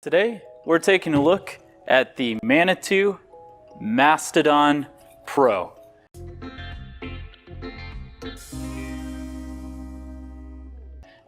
Today, we're taking a look at the Manitou Mastodon Pro.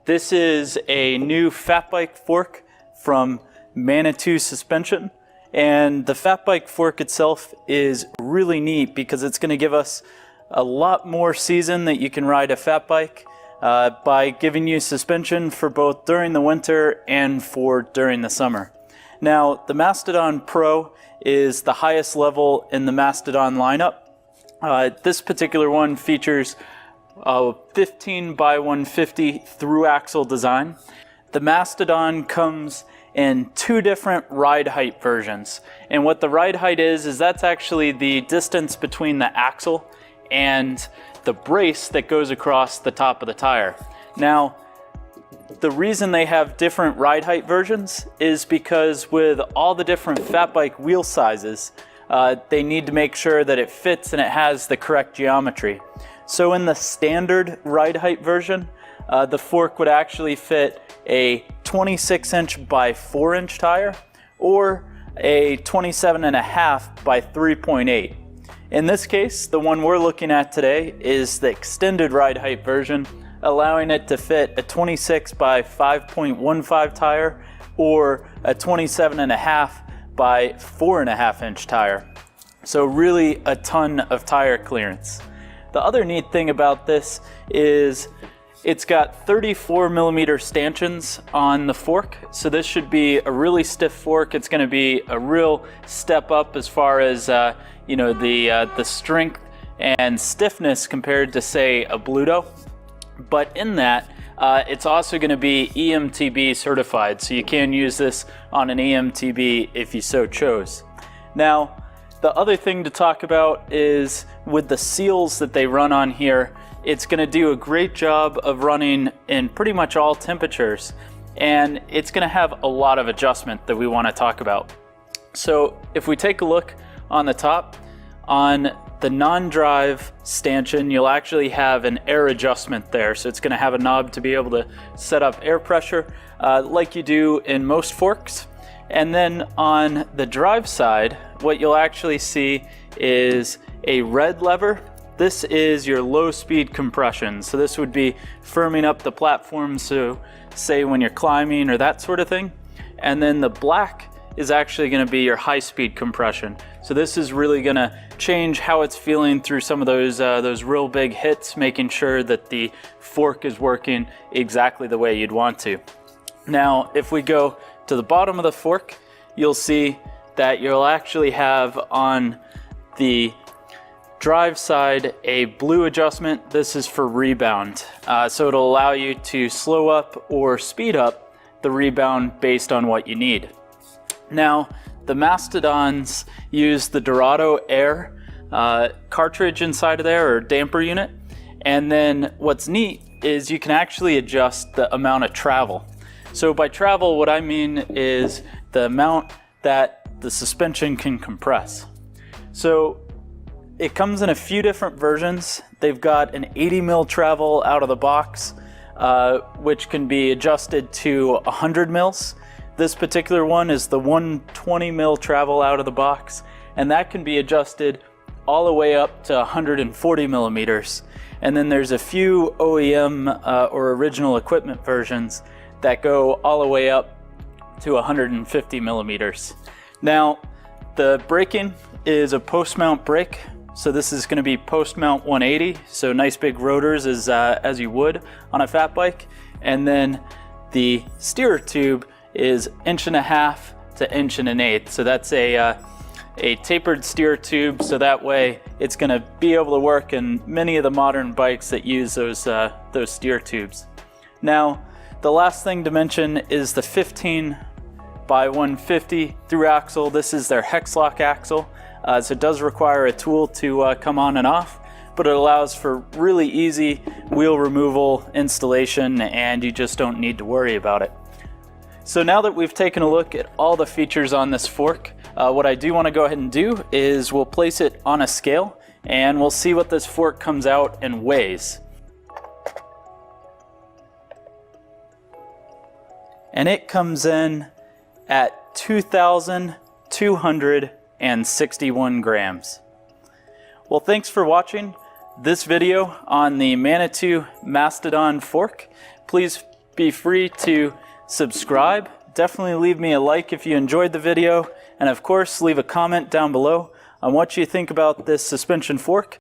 This is a new FatBike fork from Manitou Suspension, and the FatBike fork itself is really neat because it's going to give us a lot more season that you can ride a fat bike by giving you suspension for both during the winter and for during the summer. Now, the Mastodon Pro is the highest level in the Mastodon lineup. This particular one features a 15 by 150 thru-Axle design. The Mastodon comes in two different ride height versions. And what the ride height is that's actually the distance between the axle and the brace that goes across the top of the tire. Now, the reason they have different ride height versions is because with all the different fat bike wheel sizes, they need to make sure that it fits and it has the correct geometry. So in the standard ride height version, the fork would actually fit a 26-inch by 4-inch tire or a 27.5 by 3.8. In this case, the one we're looking at today is the extended ride height version, allowing it to fit a 26 by 5.15 tire or a 27.5 by 4.5 inch tire. So really a ton of tire clearance. The other neat thing about this is it's got 34 millimeter stanchions on the fork. So this should be a really stiff fork. It's going to be a real step up as far as the strength and stiffness compared to, say, a Bluto. But in that, it's also going to be EMTB certified, so you can use this on an EMTB if you so chose. Now, the other thing to talk about is with the seals that they run on here, it's going to do a great job of running in pretty much all temperatures, and it's going to have a lot of adjustment that we want to talk about. So if we take a look on the top, on the non-drive stanchion, you'll actually have an air adjustment there. So it's going to have a knob to be able to set up air pressure like you do in most forks. And then on the drive side, what you'll actually see is a red lever. This is your low speed compression. So this would be firming up the platform, so say when you're climbing or that sort of thing. And then the black is actually going to be your high speed compression. So this is really going to change how it's feeling through some of those real big hits, making sure that the fork is working exactly the way you'd want to. Now, if we go to the bottom of the fork, you'll see that you'll actually have on the drive side a blue adjustment. This is for rebound. So it'll allow you to slow up or speed up the rebound based on what you need. Now, the Mastodons use the Dorado Air cartridge inside of there, or damper unit. And then what's neat is you can actually adjust the amount of travel. So by travel, what I mean is the amount that the suspension can compress. So it comes in a few different versions. They've got an 80 mil travel out of the box, which can be adjusted to 100 mils. This particular one is the 120 mil travel out of the box, and that can be adjusted all the way up to 140 millimeters. And then there's a few OEM or original equipment versions that go all the way up to 150 millimeters. Now, the braking is a post-mount brake. So this is going to be post-mount 180, so nice big rotors as you would on a fat bike. And then the steerer tube is 1.5 to 1.125. So that's a tapered steer tube, so that way it's going to be able to work in many of the modern bikes that use those steer tubes. Now, the last thing to mention is the 15 by 150 thru-Axle. This is their hex lock axle, so it does require a tool to come on and off, but it allows for really easy wheel removal installation, and you just don't need to worry about it. So now that we've taken a look at all the features on this fork, what I do want to go ahead and do is we'll place it on a scale and we'll see what this fork comes out and weighs. And it comes in at 2,261 grams. Well, thanks for watching this video on the Manitou Mastodon fork. Please be free to subscribe. Definitely leave me a like if you enjoyed the video, and of course leave a comment down below on what you think about this suspension fork